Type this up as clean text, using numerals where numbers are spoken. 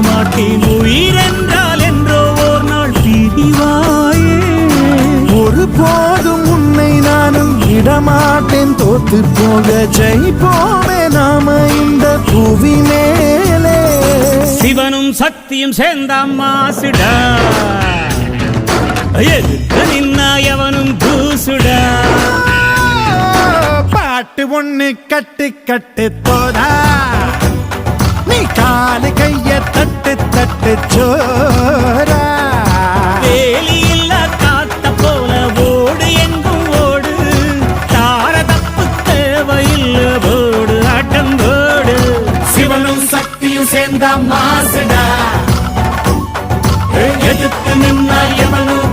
மாட்டேன். உயிரென்றால் என்றோ ஓர் நாள் பிரிவாயே. ஒரு போதும் உன்னை நானும் விடமாட்டேன். தோத்து போக ஜெயிப்போமே நாம இந்த புவி மேலே. சிவனும் சக்தியும் சேர்ந்த மாசுடா, எதுக்கு நின்னா எவனும் தூசுடா. பாட்டு ஒண்ணு கட்டு கட்டு தோதா, நீ காலு கைய தட்டு தட்டு சோரா. வேலி இல்ல காத்த போல ஓடு எங்கும் ஓடு, தார தப்பு தேவையில்ல போடு ஆட்டம் போடு. சிவனும் சக்தியும் சேர்ந்த மாசுடா, எதுக்கு நின்னா எவனும்